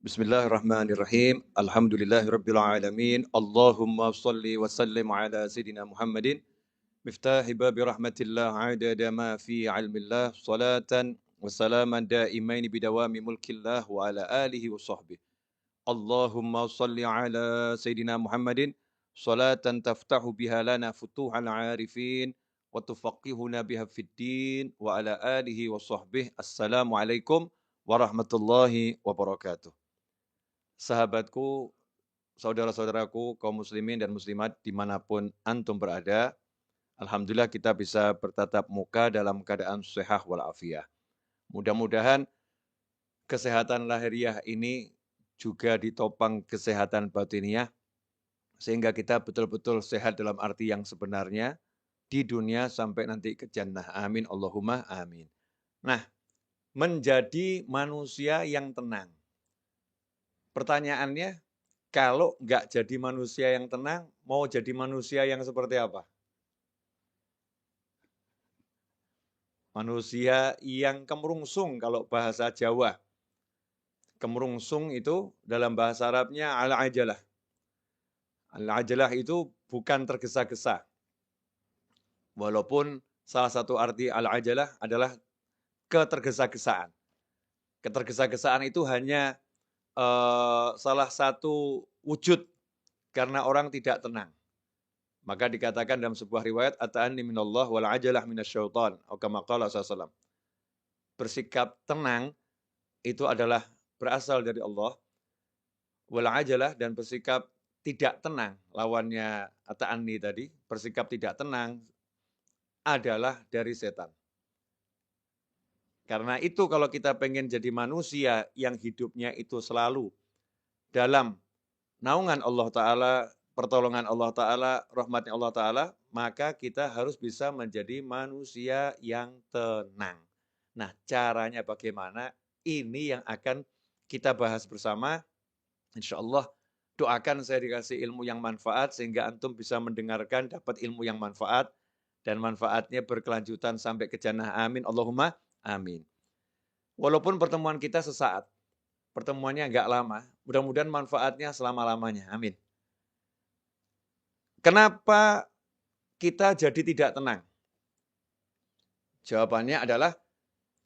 Bismillahirrahmanirrahim. Alhamdulillahirabbil alamin. Allahumma shalli wa sallim ala sayidina Muhammadin miftahi babi rahmatillah adada ma fi ilmillah salatan wa salaman daimain bidawami mulkillah wa ala alihi wa sahbihi. Allahumma shalli ala sayidina Muhammadin salatan taftahu biha lana futuhal arifin wa tufaqihuna biha fid din wa ala alihi wa sahbihi. Assalamualaikum warahmatullahi wabarakatuh. Sahabatku, saudara-saudaraku, kaum muslimin dan muslimat dimanapun antum berada, alhamdulillah kita bisa bertatap muka dalam keadaan sehat walafiat. Mudah-mudahan kesehatan lahiriah ini juga ditopang kesehatan batiniah, sehingga kita betul-betul sehat dalam arti yang sebenarnya di dunia sampai nanti ke jannah. Amin, Allahumma amin. Nah, menjadi manusia yang tenang. Pertanyaannya, kalau nggak jadi manusia yang tenang, mau jadi manusia yang seperti apa? Manusia yang kemerungsung kalau bahasa Jawa. Kemerungsung itu dalam bahasa Arabnya al-ajalah. Al-ajalah itu bukan tergesa-gesa. Walaupun salah satu arti al-ajalah adalah ketergesa-gesaan. Ketergesa-gesaan itu hanya salah satu wujud karena orang tidak tenang. Maka dikatakan dalam sebuah riwayat, ata'anni minallah wal ajalah minasyaitan, atau kama qala sallallahu. Bersikap tenang itu adalah berasal dari Allah. Wal ajalah, dan bersikap tidak tenang, lawannya ata'anni tadi, bersikap tidak tenang adalah dari setan. Karena itu kalau kita pengen jadi manusia yang hidupnya itu selalu dalam naungan Allah Ta'ala, pertolongan Allah Ta'ala, rahmatnya Allah Ta'ala, maka kita harus bisa menjadi manusia yang tenang. Nah, caranya bagaimana? Ini yang akan kita bahas bersama. Insya Allah, doakan saya dikasih ilmu yang manfaat, sehingga antum bisa mendengarkan, dapat ilmu yang manfaat, dan manfaatnya berkelanjutan sampai ke jannah. Amin. Allahumma amin. Walaupun pertemuan kita sesaat, pertemuannya enggak lama, mudah-mudahan manfaatnya selama-lamanya. Amin. Kenapa kita jadi tidak tenang? Jawabannya adalah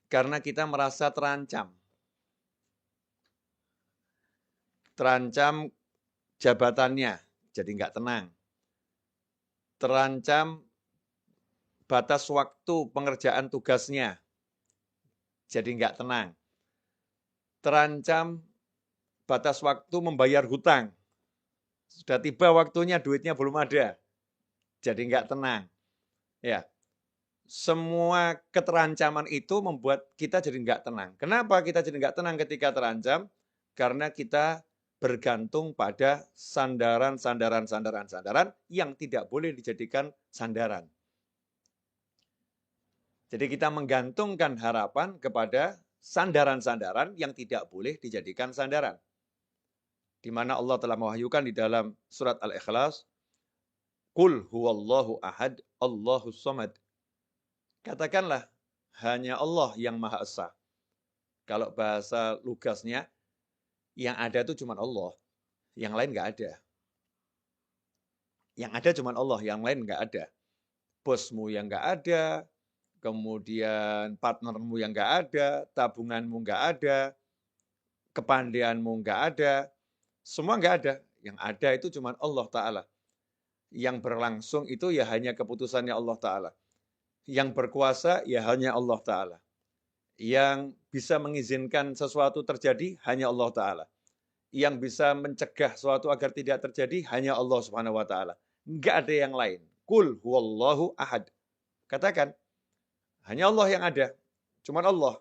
karena kita merasa terancam. Terancam jabatannya, jadi enggak tenang. Terancam batas waktu pengerjaan tugasnya, jadi enggak tenang. Terancam batas waktu membayar hutang. Sudah tiba waktunya, duitnya belum ada, jadi enggak tenang. Ya, semua keterancaman itu membuat kita jadi enggak tenang. Kenapa kita jadi enggak tenang ketika terancam? Karena kita bergantung pada sandaran-sandaran yang tidak boleh dijadikan sandaran. Jadi kita menggantungkan harapan kepada sandaran-sandaran yang tidak boleh dijadikan sandaran. Di mana Allah telah mewahyukan di dalam surat Al-Ikhlas, Qul huwallahu ahad, Allahus samad. Katakanlah, hanya Allah yang Maha Esa. Kalau bahasa lugasnya, yang ada itu cuma Allah, yang lain nggak ada. Yang ada cuma Allah, yang lain nggak ada. Bosmu yang nggak ada, kemudian partnermu yang nggak ada, tabunganmu nggak ada, kepandaianmu nggak ada, semua nggak ada. Yang ada itu cuma Allah Ta'ala. Yang berlangsung itu ya hanya keputusannya Allah Ta'ala. Yang berkuasa ya hanya Allah Ta'ala. Yang bisa mengizinkan sesuatu terjadi hanya Allah Ta'ala. Yang bisa mencegah sesuatu agar tidak terjadi hanya Allah Subhanahu wa Ta'ala. Enggak ada yang lain. Qul huwallahu ahad. Katakan, hanya Allah yang ada. Cuman Allah.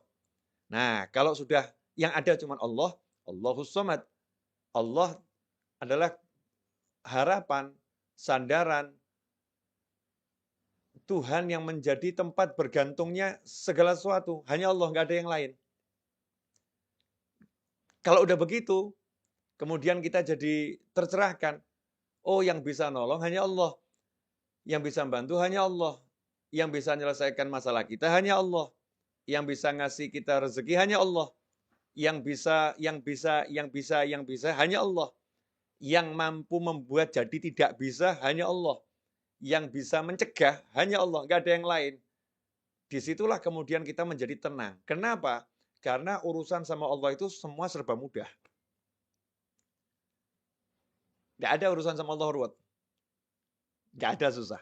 Nah, kalau sudah yang ada cuman Allah, Allahus samad. Allah adalah harapan, sandaran, Tuhan yang menjadi tempat bergantungnya segala sesuatu. Hanya Allah, nggak ada yang lain. Kalau udah begitu, kemudian kita jadi tercerahkan. Oh, yang bisa nolong hanya Allah. Yang bisa membantu hanya Allah. Yang bisa menyelesaikan masalah kita hanya Allah. Yang bisa ngasih kita rezeki hanya Allah. Yang bisa hanya Allah. Yang mampu membuat jadi tidak bisa hanya Allah. Yang bisa mencegah hanya Allah, nggak ada yang lain. Disitulah kemudian kita menjadi tenang. Kenapa? Karena urusan sama Allah itu semua serba mudah. Nggak ada urusan sama Allah ruwet. Nggak ada susah.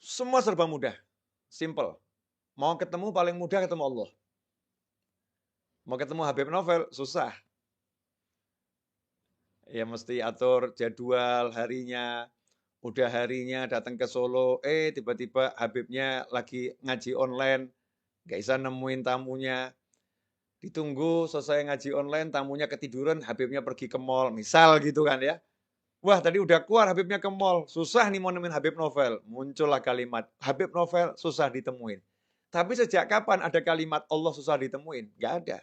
Semua serba mudah. Simple. Mau ketemu paling mudah ketemu Allah. Mau ketemu Habib Novel, susah. Ya mesti atur jadwal harinya. Udah harinya datang ke Solo, tiba-tiba Habibnya lagi ngaji online. Nggak bisa nemuin tamunya. Ditunggu selesai ngaji online, tamunya ketiduran, Habibnya pergi ke mall. Misal gitu kan ya. Wah, tadi udah keluar Habibnya ke mall. Susah nih mau nemuin Habib Novel. Muncullah kalimat, Habib Novel susah ditemuin. Tapi sejak kapan ada kalimat Allah susah ditemuin? Nggak ada.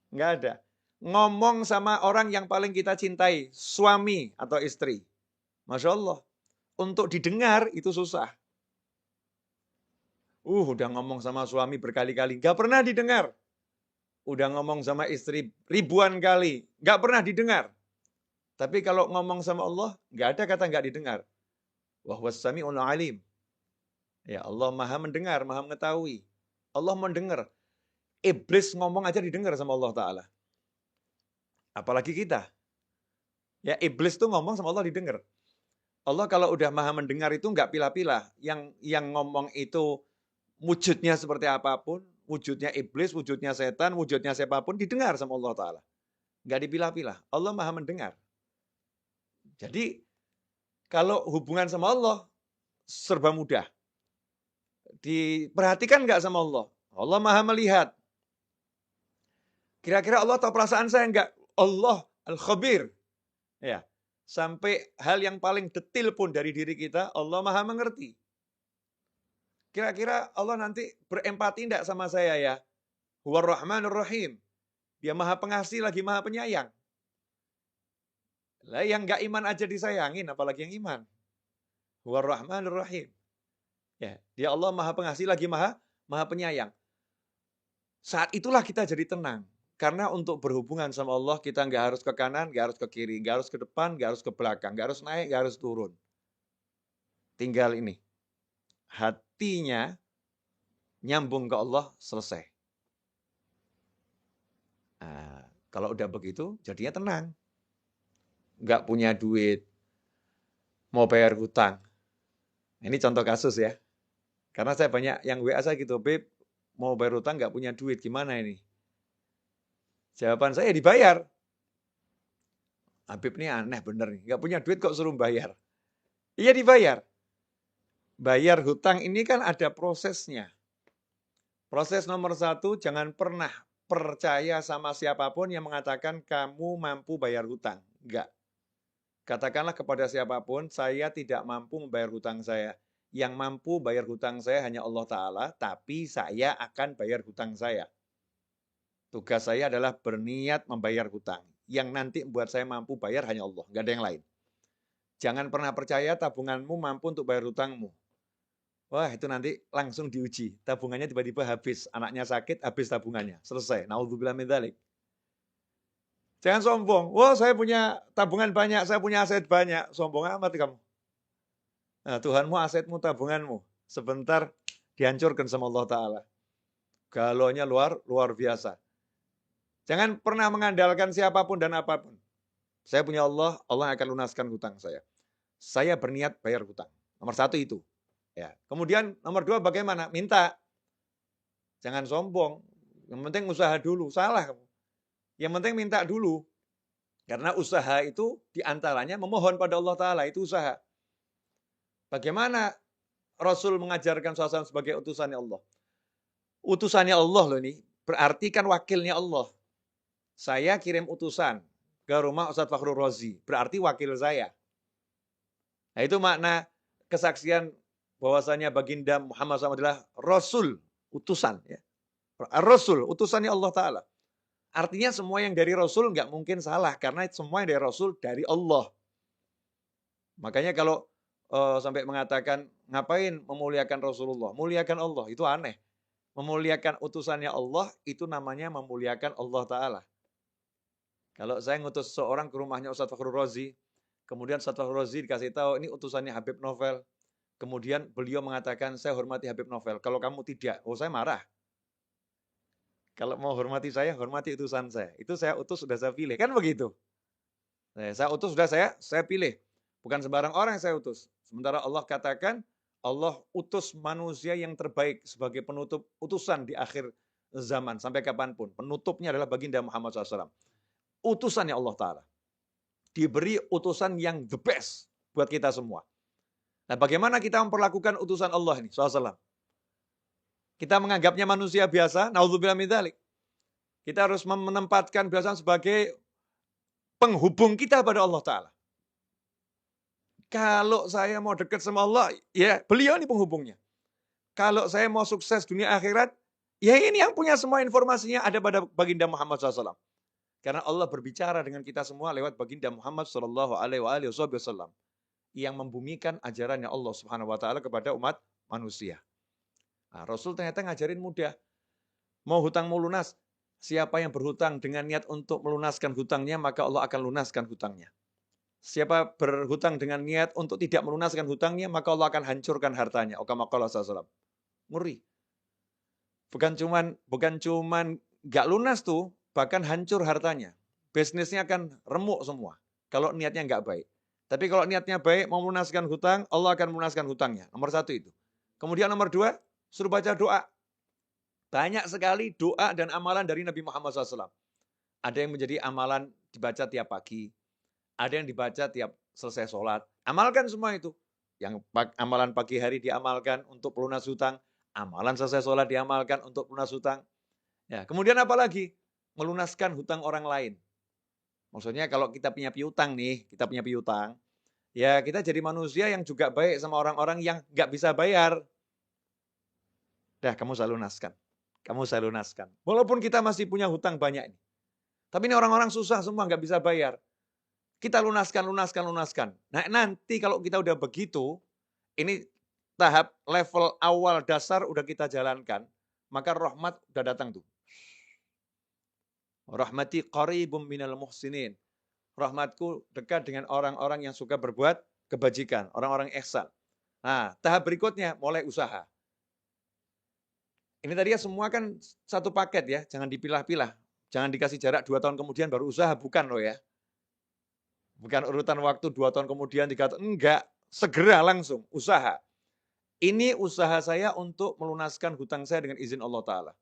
Nggak ada. Ngomong sama orang yang paling kita cintai, suami atau istri. Masya Allah. Untuk didengar itu susah. Udah ngomong sama suami berkali-kali, nggak pernah didengar. Udah ngomong sama istri ribuan kali, nggak pernah didengar. Tapi kalau ngomong sama Allah, nggak ada kata nggak didengar. Wa huwas sami'ul alim. Ya Allah maha mendengar, maha mengetahui. Allah mendengar. Iblis ngomong aja didengar sama Allah Ta'ala. Apalagi kita. Ya iblis tuh ngomong sama Allah didengar. Allah kalau udah maha mendengar itu nggak pilah-pilah. Yang ngomong itu wujudnya seperti apapun, wujudnya iblis, wujudnya setan, wujudnya siapapun, didengar sama Allah Ta'ala. Nggak dipilah-pilah. Allah maha mendengar. Jadi, kalau hubungan sama Allah, serba mudah. Diperhatikan nggak sama Allah? Allah maha melihat. Kira-kira Allah tahu perasaan saya nggak? Allah Al-Khabir. Ya. Sampai hal yang paling detil pun dari diri kita, Allah maha mengerti. Kira-kira Allah nanti berempati enggak sama saya ya? Huwar Rahmanur Rahim. Dia maha pengasih lagi maha penyayang. Lah yang enggak iman aja disayangin, apalagi yang iman. Huwar Rahmanur Rahim. Ya, dia Allah maha pengasih lagi maha penyayang. Saat itulah kita jadi tenang. Karena untuk berhubungan sama Allah, kita nggak harus ke kanan, nggak harus ke kiri, nggak harus ke depan, nggak harus ke belakang, nggak harus naik, nggak harus turun. Tinggal ini. Hatinya nyambung ke Allah, selesai. Nah, kalau udah begitu, jadinya tenang. Nggak punya duit, mau bayar hutang. Ini contoh kasus ya. Karena saya banyak yang WA saya gitu, Beb, mau bayar hutang nggak punya duit, gimana ini? Jawaban saya dibayar. Habib ini aneh bener nih, nggak punya duit kok suruh bayar. Iya dibayar. Bayar hutang ini kan ada prosesnya. Proses nomor 1, jangan pernah percaya sama siapapun yang mengatakan kamu mampu bayar hutang. Enggak. Katakanlah kepada siapapun, saya tidak mampu membayar hutang saya. Yang mampu bayar hutang saya hanya Allah Ta'ala, tapi saya akan bayar hutang saya. Tugas saya adalah berniat membayar hutang. Yang nanti membuat saya mampu bayar hanya Allah, nggak ada yang lain. Jangan pernah percaya tabunganmu mampu untuk bayar hutangmu. Wah, itu nanti langsung diuji. Tabungannya tiba-tiba habis. Anaknya sakit, habis tabungannya. Selesai. Naudzubillah min dzalik. Jangan sombong. Wah, saya punya tabungan banyak, saya punya aset banyak. Sombong amat kamu. Nah, Tuhanmu, asetmu, tabunganmu. Sebentar dihancurkan sama Allah Ta'ala. Galaunya luar biasa. Jangan pernah mengandalkan siapapun dan apapun. Saya punya Allah, Allah akan lunaskan hutang saya. Saya berniat bayar hutang. Nomor 1 itu. Ya. Kemudian nomor 2 bagaimana? Minta. Jangan sombong. Yang penting usaha dulu. Salah kamu. Yang penting minta dulu. Karena usaha itu diantaranya memohon pada Allah Ta'ala. Itu usaha. Bagaimana Rasul mengajarkan suasana sebagai utusannya Allah? Utusannya Allah loh ini. Berarti kan wakilnya Allah. Saya kirim utusan ke rumah Ustadz Fakhrul Razi. Berarti wakil saya. Nah itu makna kesaksian bahwasanya baginda Muhammad SAW adalah Rasul, utusan. Ya. Rasul, utusannya Allah Ta'ala. Artinya semua yang dari Rasul nggak mungkin salah. Karena semua yang dari Rasul dari Allah. Makanya kalau sampai mengatakan, ngapain memuliakan Rasulullah? Muliakan Allah, itu aneh. Memuliakan utusannya Allah, itu namanya memuliakan Allah Ta'ala. Kalau saya ngutus seorang ke rumahnya Ustaz Fakhrul Razi, kemudian Ustaz Fakhrul Razi dikasih tahu, ini utusannya Habib Novel. Kemudian beliau mengatakan, saya hormati Habib Novel. Kalau kamu tidak, saya marah. Kalau mau hormati saya, hormati utusan saya. Itu saya utus, sudah saya pilih. Kan begitu. Saya utus, sudah saya pilih. Bukan sembarang orang yang saya utus. Sementara Allah katakan, Allah utus manusia yang terbaik sebagai penutup utusan di akhir zaman. Sampai kapanpun. Penutupnya adalah baginda Muhammad SAW. Utusannya Allah Ta'ala. Diberi utusan yang the best buat kita semua. Nah, bagaimana kita memperlakukan utusan Allah ini, SAW? Kita menganggapnya manusia biasa, naudzubillah min dzalik. Kita harus menempatkan biasa sebagai penghubung kita pada Allah Ta'ala. Kalau saya mau dekat sama Allah, ya beliau ini penghubungnya. Kalau saya mau sukses dunia akhirat, ya ini yang punya semua informasinya ada pada baginda Muhammad SAW. Karena Allah berbicara dengan kita semua lewat baginda Muhammad SAW yang membumikan ajarannya Allah Subhanahu Wa Taala kepada umat manusia. Nah, Rasul ternyata ngajarin mudah. Mau hutang mau lunas, siapa yang berhutang dengan niat untuk melunaskan hutangnya, maka Allah akan lunaskan hutangnya. Siapa berhutang dengan niat untuk tidak melunaskan hutangnya, maka Allah akan hancurkan hartanya. Kama qala sallallahu alaihi wasallam. Ngeri. Bukan cuman nggak lunas tuh, bahkan hancur hartanya. Bisnisnya akan remuk semua. Kalau niatnya nggak baik. Tapi kalau niatnya baik, mau melunaskan hutang, Allah akan melunaskan hutangnya. Nomor 1 itu. Kemudian nomor 2, suruh baca doa. Banyak sekali doa dan amalan dari Nabi Muhammad SAW. Ada yang menjadi amalan dibaca tiap pagi. Ada yang dibaca tiap selesai sholat. Amalkan semua itu. Yang amalan pagi hari diamalkan untuk pelunas hutang. Amalan selesai sholat diamalkan untuk pelunas hutang. Ya, kemudian apa lagi? Melunaskan hutang orang lain. Maksudnya kalau kita punya piutang nih, ya kita jadi manusia yang juga baik sama orang-orang yang nggak bisa bayar. Dah, kamu saya lunaskan. Walaupun kita masih punya hutang banyak ini. Tapi ini orang-orang susah semua, nggak bisa bayar. Kita lunaskan. Nah, nanti kalau kita udah begitu, ini tahap level awal dasar udah kita jalankan, maka rahmat udah datang tuh. Rahmati qaribum minal muhsinin. Rahmatku dekat dengan orang-orang yang suka berbuat kebajikan, orang-orang ihsan. Nah, tahap berikutnya mulai usaha. Ini tadi ya semua kan satu paket ya, jangan dipilah-pilah. Jangan dikasih jarak 2 tahun kemudian baru usaha, bukan loh ya. Bukan urutan waktu 2 tahun kemudian, 3 tahun, enggak. Segera langsung, usaha. Ini usaha saya untuk melunaskan hutang saya dengan izin Allah Ta'ala.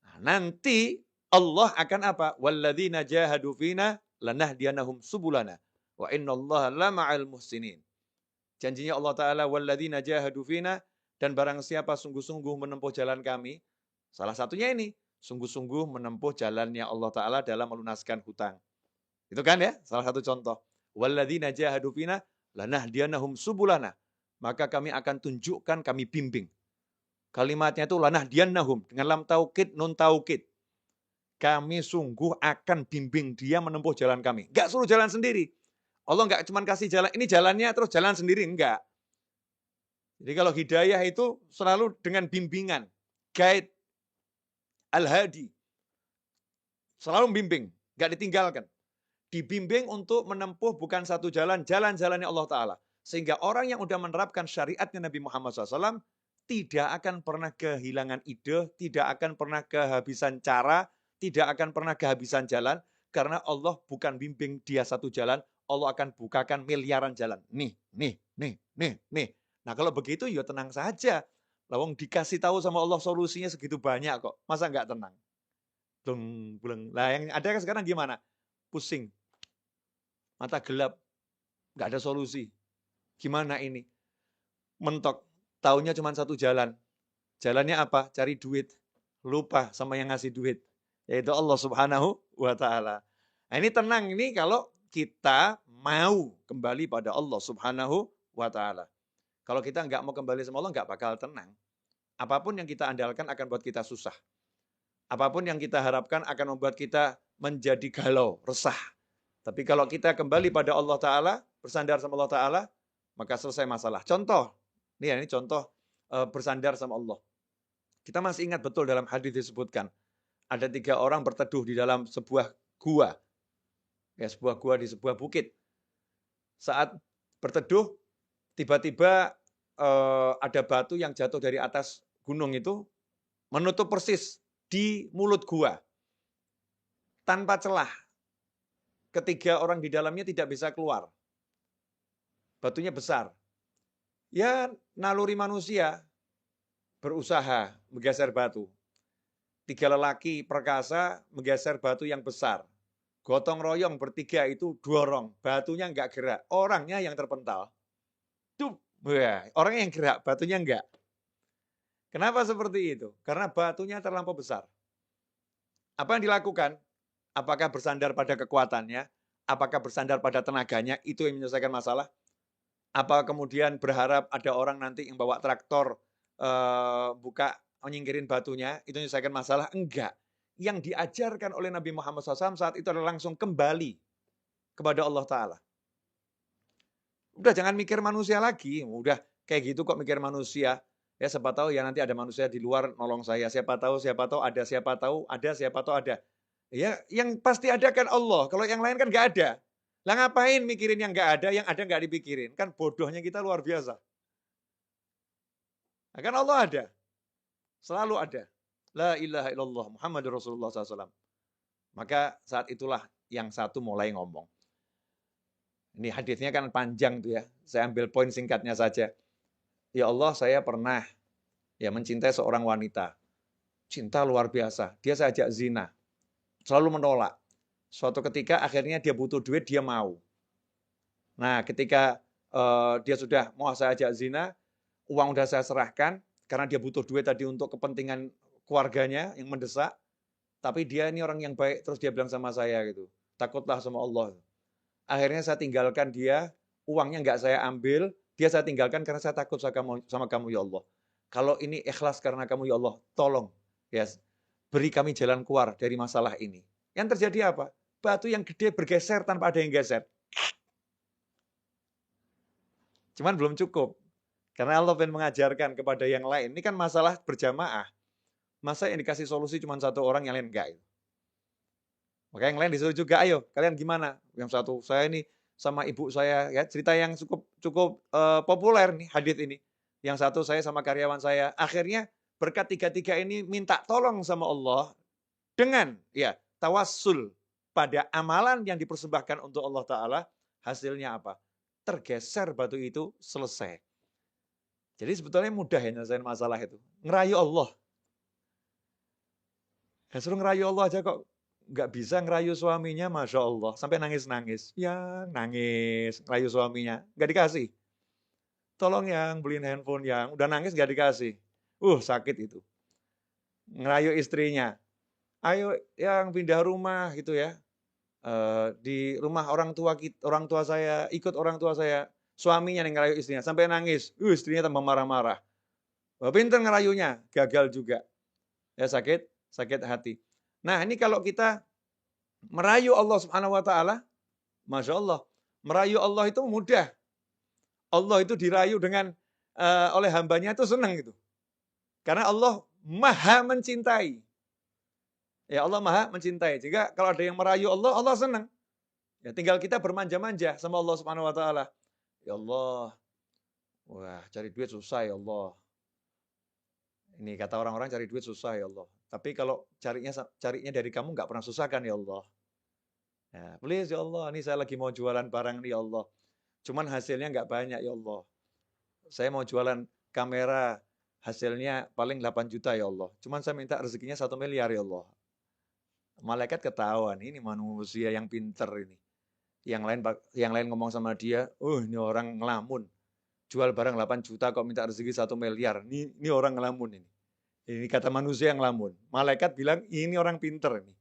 Nah, nanti Allah akan apa? وَالَّذِينَ جَاهَدُوا فِينَا لَنَهْدِيَنَّهُمْ سُبُلَنَا وَإِنَّ اللَّهَ لَمَعَ الْمُحْسِنِينَ. Janjinya Allah Ta'ala, وَالَّذِينَ جَاهَدُوا فِينَا, dan barang siapa sungguh-sungguh menempuh jalan kami, salah satunya ini, sungguh-sungguh menempuh jalannya Allah Ta'ala dalam melunaskan hutang. Itu kan ya, salah satu contoh. Walladzina jahadu fina lanahdiyanahum subulana. Maka kami akan tunjukkan, kami bimbing. Kalimatnya itu lanahdiyanahum dengan lam taukid, nun taukid. Kami sungguh akan bimbing dia menempuh jalan kami. Enggak suruh jalan sendiri. Allah enggak cuma kasih jalan, ini jalannya terus jalan sendiri, enggak. Jadi kalau hidayah itu selalu dengan bimbingan, guide, al-hadi. Selalu membimbing, enggak ditinggalkan. Dibimbing untuk menempuh bukan satu jalan, jalan-jalannya Allah Ta'ala. Sehingga orang yang sudah menerapkan syariatnya Nabi Muhammad SAW, tidak akan pernah kehilangan ide, tidak akan pernah kehabisan cara, tidak akan pernah kehabisan jalan, karena Allah bukan bimbing dia satu jalan, Allah akan bukakan miliaran jalan. Nih. Nah kalau begitu ya tenang saja. Lawang dikasih tahu sama Allah solusinya segitu banyak kok. Masa nggak tenang? Bleng. Lah yang ada sekarang gimana? Pusing. Mata gelap, nggak ada solusi. Gimana ini? Mentok, taunya cuma satu jalan. Jalannya apa? Cari duit. Lupa sama yang ngasih duit. Yaitu Allah Subhanahu wa Ta'ala. Nah, ini tenang ini kalau kita mau kembali pada Allah Subhanahu wa Ta'ala. Kalau kita nggak mau kembali sama Allah, nggak bakal tenang. Apapun yang kita andalkan akan buat kita susah. Apapun yang kita harapkan akan membuat kita menjadi galau, resah. Tapi kalau kita kembali pada Allah Ta'ala, bersandar sama Allah Ta'ala, maka selesai masalah. Contoh, ini contoh bersandar sama Allah. Kita masih ingat betul dalam hadis disebutkan, ada 3 orang berteduh di dalam sebuah gua. Ya, sebuah gua di sebuah bukit. Saat berteduh, tiba-tiba ada batu yang jatuh dari atas gunung itu, menutup persis di mulut gua. Tanpa celah. Ketiga orang di dalamnya tidak bisa keluar. Batunya besar. Ya, naluri manusia berusaha menggeser batu. 3 lelaki perkasa menggeser batu yang besar. Gotong royong bertiga itu dorong. Batunya enggak gerak. Orangnya yang terpental. Tuh, orangnya yang gerak, batunya enggak. Kenapa seperti itu? Karena batunya terlampau besar. Apa yang dilakukan? Apakah bersandar pada kekuatannya? Apakah bersandar pada tenaganya? Itu yang menyelesaikan masalah? Apa kemudian berharap ada orang nanti yang bawa traktor buka menyingkirin batunya, itu menyelesaikan masalah? Enggak. Yang diajarkan oleh Nabi Muhammad SAW saat itu adalah langsung kembali kepada Allah Ta'ala. Udah jangan mikir manusia lagi, udah kayak gitu kok mikir manusia. Ya siapa tahu ya nanti ada manusia di luar nolong saya, siapa tahu ada, siapa tahu ada. Ya yang pasti ada kan Allah, kalau yang lain kan nggak ada. Lah ngapain mikirin yang nggak ada, yang ada nggak dipikirin? Kan bodohnya kita luar biasa. Nah, kan Allah ada, selalu ada. La ilaha illallah Muhammadur Rasulullah SAW. Maka saat itulah yang satu mulai ngomong. Ini hadisnya kan panjang tuh ya. Saya ambil poin singkatnya saja. Ya Allah, saya pernah ya mencintai seorang wanita. Cinta luar biasa. Dia saya ajak zina. Selalu menolak. Suatu ketika akhirnya dia butuh duit, dia mau. Nah, ketika dia sudah mau saya ajak zina, uang udah saya serahkan karena dia butuh duit tadi untuk kepentingan keluarganya yang mendesak. Tapi dia ini orang yang baik, terus dia bilang sama saya gitu, takutlah sama Allah. Akhirnya saya tinggalkan dia, uangnya nggak saya ambil, dia saya tinggalkan karena saya takut sama kamu ya Allah. Kalau ini ikhlas karena kamu ya Allah, tolong ya beri kami jalan keluar dari masalah ini. Yang terjadi apa? Batu yang gede bergeser tanpa ada yang geser. Cuman belum cukup. Karena Allah ingin mengajarkan kepada yang lain. Ini kan masalah berjamaah. Masa yang dikasih solusi cuma satu orang, yang lain enggak. Maka yang lain disuruh juga, ayo kalian gimana? Yang satu, saya ini sama ibu saya, ya cerita yang cukup populer nih hadis ini. Yang satu saya sama karyawan saya. Akhirnya berkat tiga-tiga ini minta tolong sama Allah dengan ya tawassul pada amalan yang dipersembahkan untuk Allah Ta'ala. Hasilnya apa? Tergeser batu itu, selesai. Jadi sebetulnya mudah ya nyelesain masalah itu. Ngerayu Allah. Ya, suruh ngerayu Allah aja kok nggak bisa ngerayu suaminya, Masya Allah. Sampai nangis-nangis. Ya, nangis. Ngerayu suaminya. Nggak dikasih. Tolong yang beliin handphone yang. Udah nangis nggak dikasih. Sakit itu. Ngerayu istrinya. Ayo yang pindah rumah gitu ya. Di rumah orang tua saya, ikut orang tua saya. Suaminya yang ngerayu istrinya. Sampai nangis. Istrinya tambah marah-marah. Pinter ngerayunya. Gagal juga. Ya sakit hati. Nah ini kalau kita merayu Allah Subhanahu Wa Taala, Masya Allah, merayu Allah itu mudah. Allah itu dirayu dengan oleh hambanya itu senang gitu. Karena Allah maha mencintai. Ya Allah maha mencintai. Jika kalau ada yang merayu Allah, Allah senang. Ya tinggal kita bermanja-manja sama Allah Subhanahu Wa Taala. Ya Allah, wah cari duit susah ya Allah. Ini kata orang-orang cari duit susah ya Allah. Tapi kalau carinya dari kamu nggak pernah susah kan ya Allah. Ya, please ya Allah, ini saya lagi mau jualan barang nih ya Allah. Cuman hasilnya nggak banyak ya Allah. Saya mau jualan kamera, hasilnya paling 8 juta ya Allah. Cuman saya minta rezekinya 1 miliar ya Allah. Malaikat ketahuan, ini manusia yang pinter ini. Yang lain ngomong sama dia, ini orang ngelamun. Jual barang 8 juta kok minta rezeki 1 miliar. Ini orang ngelamun ini. Ini kata manusia yang ngelamun. Malaikat bilang ini orang pinter ini.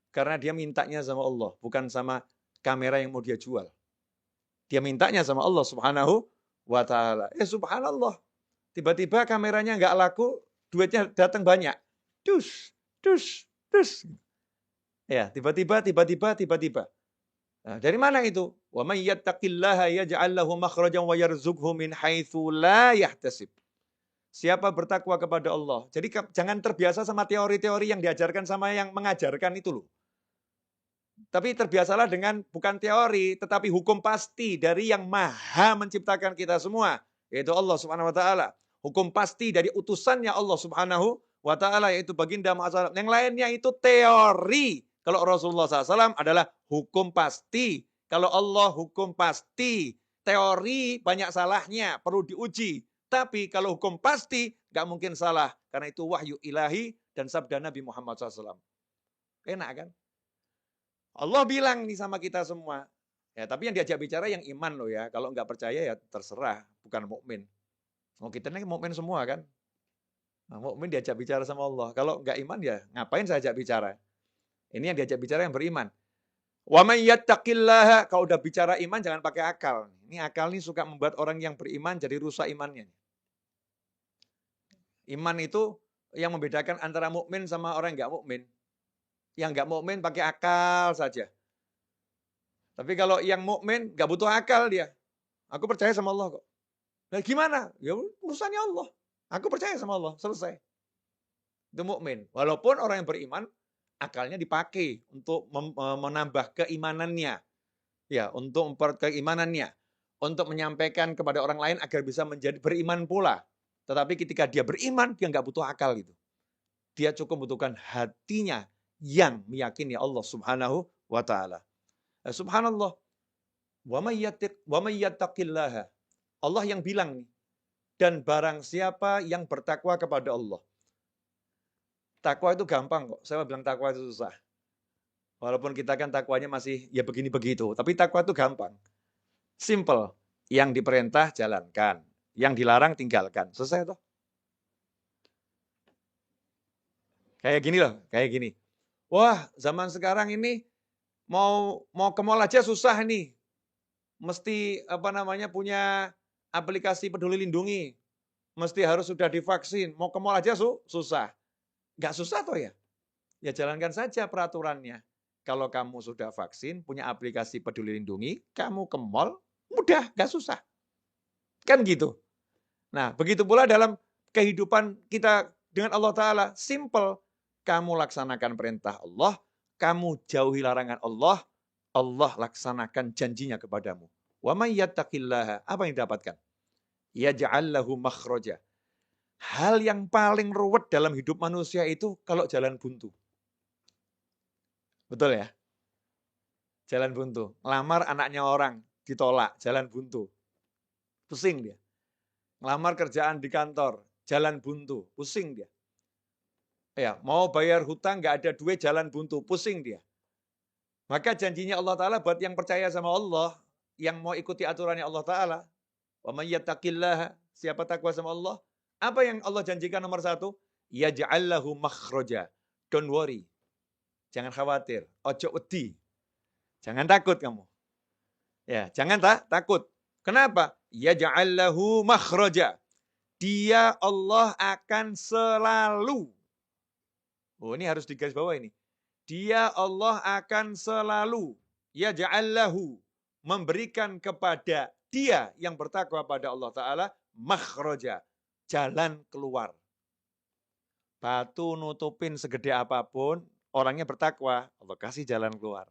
Karena dia mintanya sama Allah, bukan sama kamera yang mau dia jual. Dia mintanya sama Allah Subhanahu Wa Ta'ala. Subhanallah. Tiba-tiba kameranya nggak laku, duitnya datang banyak. Dus. Ya, tiba-tiba. Nah, dari mana itu? Wa may yattaqillaha yaj'al lahu makhrajan wa yarzuqhu min haitsu la yahtasib. Siapa bertakwa kepada Allah. Jadi jangan terbiasa sama teori-teori yang diajarkan sama yang mengajarkan itu loh. Tapi terbiasalah dengan bukan teori, tetapi hukum pasti dari yang maha menciptakan kita semua. Yaitu Allah subhanahu wa ta'ala. Hukum pasti dari utusannya Allah subhanahu wa ta'ala, yaitu baginda Muhammad SAW. Yang lainnya itu teori. Kalau Rasulullah SAW adalah hukum pasti. Kalau Allah hukum pasti. Teori banyak salahnya, perlu diuji. Tapi kalau hukum pasti, nggak mungkin salah. Karena itu wahyu ilahi dan sabda Nabi Muhammad SAW. Enak kan? Allah bilang nih sama kita semua. Ya, tapi yang diajak bicara yang iman loh ya. Kalau nggak percaya ya terserah, bukan mukmin. Oh, kita ini mukmin semua kan? Nah, mukmin diajak bicara sama Allah. Kalau nggak iman ya ngapain saya ajak bicara? Ini yang diajak bicara yang beriman. Wa may yattaqillaha, kalau udah bicara iman jangan pakai akal. Ini akal ini suka membuat orang yang beriman jadi rusak imannya. Iman itu yang membedakan antara mukmin sama orang yang nggak mukmin. Yang nggak mukmin pakai akal saja. Tapi kalau yang mukmin nggak butuh akal dia. Aku percaya sama Allah kok. Nah, gimana? Ya urusannya Allah. Aku percaya sama Allah, selesai. Itu mukmin. Walaupun orang yang beriman akalnya dipakai untuk menambah keimanannya. Ya, untuk memperkuat keimanannya, untuk menyampaikan kepada orang lain agar bisa menjadi beriman pula. Tetapi ketika dia beriman, dia nggak butuh akal gitu. Dia cukup butuhkan hatinya yang meyakini Allah Subhanahu wa taala. Subhanallah. Wa may yattaqillaha. Allah yang bilang nih. Dan barang siapa yang bertakwa kepada Allah. Takwa itu gampang kok. Saya bilang takwa itu susah. Walaupun kita kan takwanya masih ya begini begitu, tapi takwa itu gampang. Simple. Yang diperintah jalankan, yang dilarang tinggalkan. Selesai toh? Kayak gini loh, kayak gini. Wah, zaman sekarang ini mau ke mall aja susah nih. Mesti punya aplikasi Peduli Lindungi. Mesti harus sudah divaksin. Mau ke mall aja susah. Nggak susah toh ya? Ya jalankan saja peraturannya. Kalau kamu sudah vaksin, punya aplikasi Peduli Lindungi, kamu ke mall, mudah, nggak susah. Kan gitu. Nah, begitu pula dalam kehidupan kita dengan Allah Ta'ala. Simple. Kamu laksanakan perintah Allah, kamu jauhi larangan Allah, Allah laksanakan janjinya kepadamu. Wa may yattaqillaha, apa yang didapatkan? Yaj'al lahu makhraja. Hal yang paling ruwet dalam hidup manusia itu kalau jalan buntu. Betul ya? Jalan buntu. Ngelamar anaknya orang, ditolak, jalan buntu. Pusing dia. Ngelamar kerjaan di kantor, jalan buntu, pusing dia. Ya, mau bayar hutang nggak ada duit, jalan buntu, pusing dia. Maka janjinya Allah Ta'ala buat yang percaya sama Allah, yang mau ikuti aturannya Allah Ta'ala, wa may yattaqillaha, siapa takwa sama Allah, apa yang Allah janjikan nomor satu? Yaj'al lahu makhraja. Don't worry. Jangan khawatir. Ojo wedi. Jangan takut kamu. Ya, jangan takut. Kenapa? Yaj'al lahu makhraja. Dia Allah akan selalu. Oh, ini harus digaris bawah ini. Dia Allah akan selalu yaj'al lahu, memberikan kepada dia yang bertakwa pada Allah Ta'ala makhraja, jalan keluar. Batu nutupin segede apapun, orangnya bertakwa, Allah kasih jalan keluar.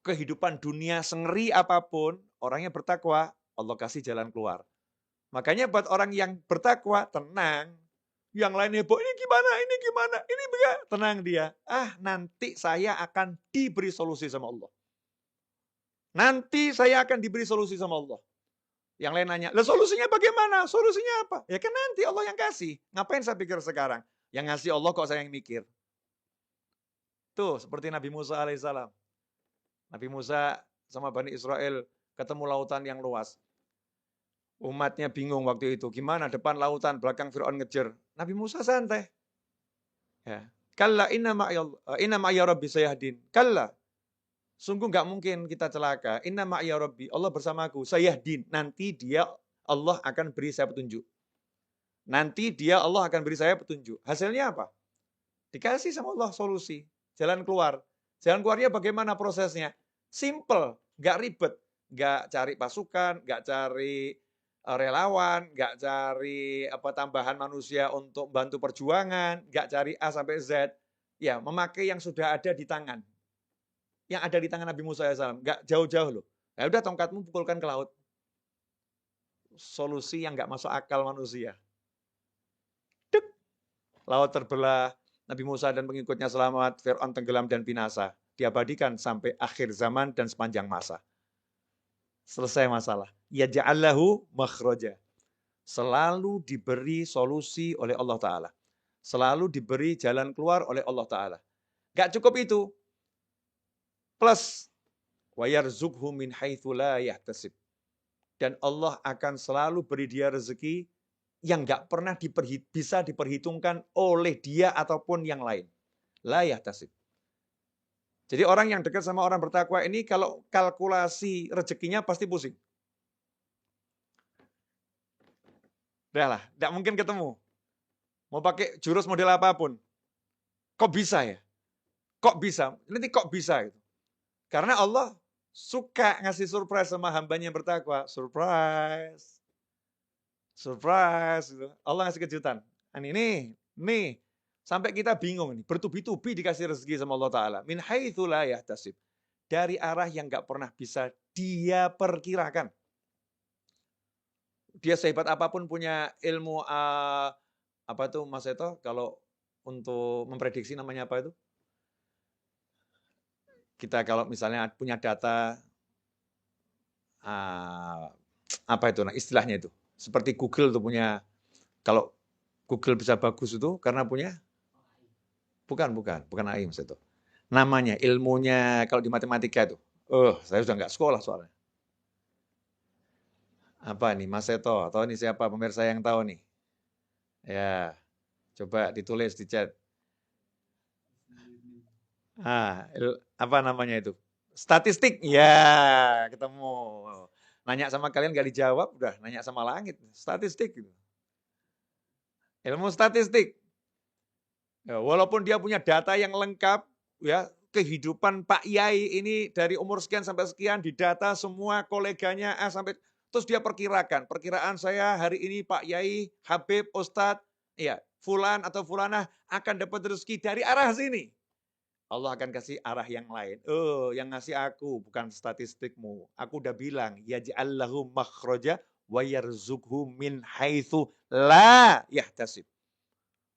Kehidupan dunia sengeri apapun, orangnya bertakwa, Allah kasih jalan keluar. Makanya buat orang yang bertakwa, tenang. Yang lain heboh, ini gimana, ini bagaimana. Tenang dia. Nanti saya akan diberi solusi sama Allah. Nanti saya akan diberi solusi sama Allah. Yang lain nanya, lah solusinya bagaimana? Solusinya apa? Ya kan nanti Allah yang kasih. Ngapain saya pikir sekarang? Yang ngasih Allah kok saya yang mikir. Tuh, seperti Nabi Musa alaihissalam. Nabi Musa sama Bani Israel ketemu lautan yang luas. Umatnya bingung waktu itu. Gimana depan lautan, belakang Fir'aun ngejar. Nabi Musa santai. Ya. Kalla inna ma'ya rabbi sayahdin. Kalla. Sungguh nggak mungkin kita celaka. Inna ma'ya rabbi. Allah bersamaku. Sayahdin. Nanti dia Allah akan beri saya petunjuk. Nanti dia Allah akan beri saya petunjuk. Hasilnya apa? Dikasih sama Allah solusi. Jalan keluar. Jalan keluarnya bagaimana prosesnya? Simple. Nggak ribet. Nggak cari pasukan. Nggak cari relawan, nggak cari tambahan manusia untuk bantu perjuangan, nggak cari A sampai Z, ya memakai yang sudah ada di tangan. Yang ada di tangan Nabi Musa AS, nggak jauh-jauh loh. Ya udah tongkatmu pukulkan ke laut. Solusi yang nggak masuk akal manusia. Duk, laut terbelah, Nabi Musa dan pengikutnya selamat, Fir'aun tenggelam dan binasa. Diabadikan sampai akhir zaman dan sepanjang masa. Selesai masalah. Ya ja'allahu makhraja. Selalu diberi solusi oleh Allah Ta'ala. Selalu diberi jalan keluar oleh Allah Ta'ala. Gak cukup itu. Plus, وَيَرْزُقْهُ مِنْ حَيْثُ لَا يَحْتَسِبْ. Dan Allah akan selalu beri dia rezeki yang gak pernah bisa diperhitungkan oleh dia ataupun yang lain. La yahtasib. Jadi orang yang dekat sama orang bertakwa ini kalau kalkulasi rezekinya pasti pusing. Udah lah, gak mungkin ketemu. Mau pakai jurus model apapun. Kok bisa ya? Kok bisa? Nanti kok bisa gitu. Karena Allah suka ngasih surprise sama hambanya yang bertakwa. Surprise. Surprise. Gitu. Allah ngasih kejutan. Nih. Sampai kita bingung nih. Bertubi-tubi dikasih rezeki sama Allah Ta'ala. Min haitsu la yahtasib. Dari arah yang gak pernah bisa dia perkirakan. Dia sehebat apapun punya ilmu, apa tuh Mas Eto, kalau untuk memprediksi namanya apa itu? Kita kalau misalnya punya data, apa itu istilahnya itu? Seperti Google tuh punya, kalau Google bisa bagus itu karena punya, bukan AI Mas itu. Namanya, ilmunya kalau di matematika itu. Saya sudah nggak sekolah soalnya. Apa nih Mas Seto? Atau ini siapa pemirsa yang tahu nih? Ya, coba ditulis di chat. Apa namanya itu? Statistik. Ya, ketemu. Nanya sama kalian nggak dijawab, udah nanya sama langit. Statistik. Ilmu statistik. Ya, walaupun dia punya data yang lengkap, ya kehidupan Pak Yai ini dari umur sekian sampai sekian didata semua koleganya sampai terus dia perkiraan saya hari ini Pak Yai, Habib, Ustadz, ya Fulan atau Fulanah akan dapat rezeki dari arah sini. Allah akan kasih arah yang lain. Yang ngasih aku bukan statistikmu. Aku udah bilang, yaj'allahu makhraja wa yarzuqhu min haitsu la yahtasib.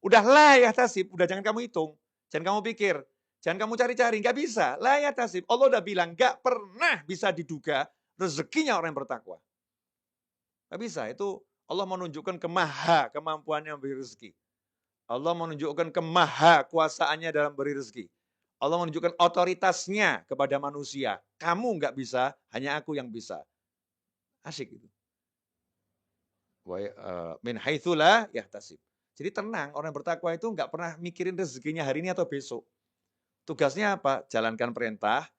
Udah la yahtasib, udah jangan kamu hitung. Jangan kamu pikir, jangan kamu cari-cari, nggak bisa. La yahtasib. Allah udah bilang, nggak pernah bisa diduga rezekinya orang yang bertakwa. Nggak bisa, itu Allah menunjukkan kemampuannya memberi rezeki. Allah menunjukkan kuasaannya dalam beri rezeki. Allah menunjukkan otoritasnya kepada manusia. Kamu nggak bisa, hanya aku yang bisa. Asyik itu. Min haitsu la yahtasib. Jadi tenang, orang bertakwa itu nggak pernah mikirin rezekinya hari ini atau besok. Tugasnya apa? Jalankan perintah,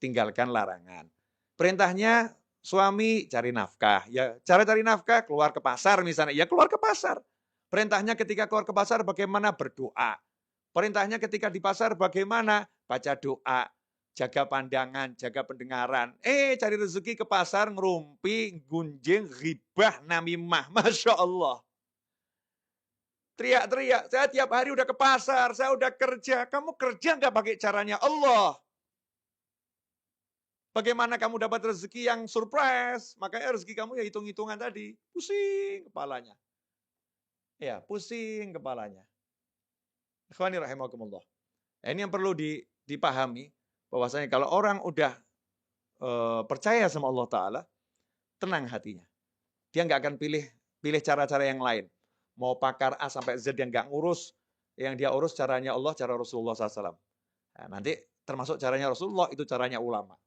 tinggalkan larangan. Perintahnya suami cari nafkah. Ya, cara cari nafkah keluar ke pasar misalnya. Ya keluar ke pasar. Perintahnya ketika keluar ke pasar bagaimana? Berdoa. Perintahnya ketika di pasar bagaimana? Baca doa, jaga pandangan, jaga pendengaran. Cari rezeki ke pasar, ngerumpi, gunjing, ghibah, namimah. Masya Allah. Teriak-teriak, saya tiap hari udah ke pasar, saya udah kerja. Kamu kerja nggak pakai caranya Allah? Bagaimana kamu dapat rezeki yang surprise? Makanya rezeki kamu ya hitung-hitungan tadi. Pusing kepalanya. Ya, pusing kepalanya. Ikhwani rahimakumullah. Ini yang perlu dipahami, bahwasanya kalau orang udah percaya sama Allah Ta'ala, tenang hatinya. Dia nggak akan pilih cara-cara yang lain. Mau pakar A sampai Z yang nggak ngurus, yang dia urus caranya Allah, cara Rasulullah SAW. Nah, nanti termasuk caranya Rasulullah, itu caranya ulama.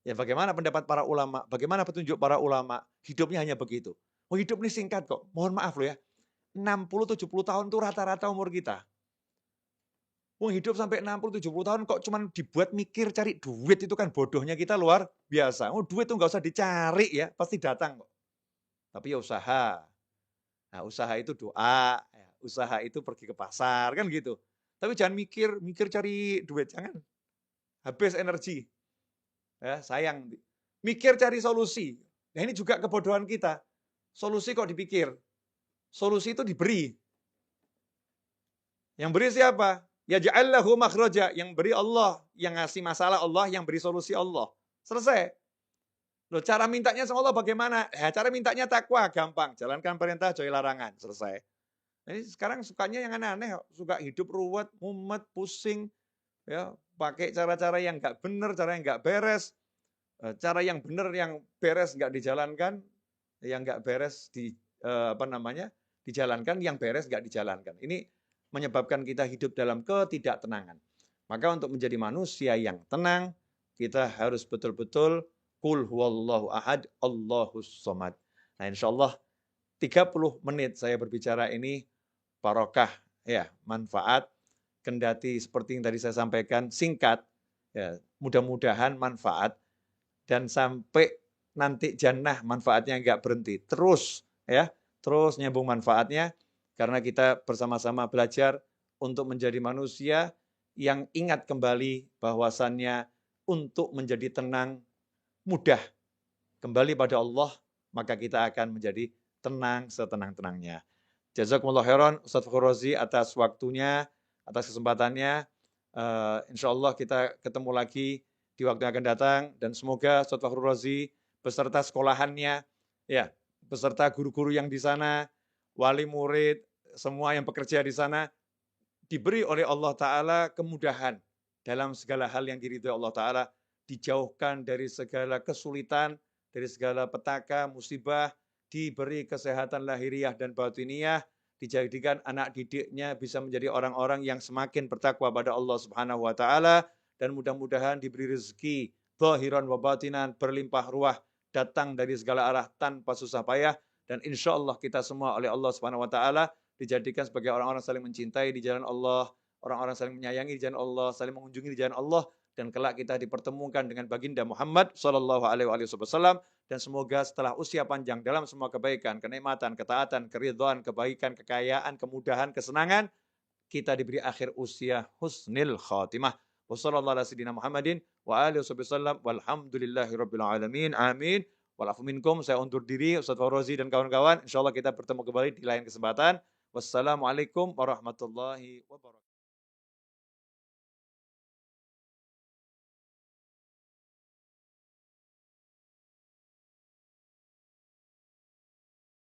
Ya bagaimana pendapat para ulama, bagaimana petunjuk para ulama, hidupnya hanya begitu. Hidup ini singkat kok, mohon maaf loh ya. 60-70 tahun itu rata-rata umur kita. Hidup sampai 60-70 tahun kok cuman dibuat mikir cari duit, itu kan bodohnya kita luar biasa. Duit itu nggak usah dicari ya, pasti datang kok. Tapi ya usaha. Nah, usaha itu doa, ya. Usaha itu pergi ke pasar, kan gitu. Tapi jangan mikir cari duit, jangan. Habis energi. Ya, sayang. Mikir cari solusi. Nah, ini juga kebodohan kita. Solusi kok dipikir. Solusi itu diberi. Yang beri siapa? Ya ja'allahu makhraja. Yang beri Allah. Yang ngasih masalah Allah, yang beri solusi Allah. Selesai. Loh, cara mintanya sama Allah bagaimana? Ya, cara mintanya takwa, gampang. Jalankan perintah, jauhi larangan. Selesai. Ini sekarang sukanya yang aneh-aneh. Suka hidup ruwet, mumet, pusing. Ya, pakai cara-cara yang nggak benar, cara yang nggak beres. Cara yang benar, yang beres nggak dijalankan. Yang nggak beres dijalankan, yang beres nggak dijalankan. Ini menyebabkan kita hidup dalam ketidaktenangan. Maka untuk menjadi manusia yang tenang, kita harus betul-betul qul huwallahu ahad, Allahus somad. Nah, insyaallah 30 menit saya berbicara ini barokah, ya, manfaat. Kendati seperti yang tadi saya sampaikan, singkat, ya, mudah-mudahan manfaat. Dan sampai nanti jannah manfaatnya nggak berhenti. Terus, ya, terus nyambung manfaatnya. Karena kita bersama-sama belajar untuk menjadi manusia yang ingat kembali bahwasannya untuk menjadi tenang, mudah kembali pada Allah, maka kita akan menjadi tenang setenang-tenangnya. Jazakumullah khairan Ustaz Fakhrur Razi atas waktunya, atas kesempatannya. Insyaallah kita ketemu lagi di waktu yang akan datang, dan semoga Ustaz Fakhrur Razi beserta sekolahannya, ya, beserta guru-guru yang di sana, wali murid, semua yang bekerja di sana, diberi oleh Allah Ta'ala kemudahan dalam segala hal yang diridhoi Allah Ta'ala, dijauhkan dari segala kesulitan, dari segala petaka, musibah, diberi kesehatan lahiriah dan batiniah, dijadikan anak didiknya bisa menjadi orang-orang yang semakin bertakwa pada Allah Subhanahu wa Ta'ala, dan mudah-mudahan diberi rezeki zahiran wa batinan, berlimpah ruah, datang dari segala arah tanpa susah payah, dan insya Allah kita semua oleh Allah Subhanahu wa Ta'ala dijadikan sebagai orang-orang saling mencintai di jalan Allah, orang-orang saling menyayangi di jalan Allah, saling mengunjungi di jalan Allah, dan kelak kita dipertemukan dengan baginda Muhammad sallallahu alaihi wasallam. Dan semoga setelah usia panjang dalam semua kebaikan, kenikmatan, ketaatan, keridhaan, kebaikan, kekayaan, kemudahan, kesenangan, kita diberi akhir usia husnil khatimah. Wassallallahu ala sayyidina Muhammadin wa alihi wasallam walhamdulillahi rabbil alamin. Amin. Walafu minkum, saya undur diri, Ustaz Faurozi dan kawan-kawan. Insyaallah kita bertemu kembali di lain kesempatan. Wassalamualaikum warahmatullahi wabarakatuh.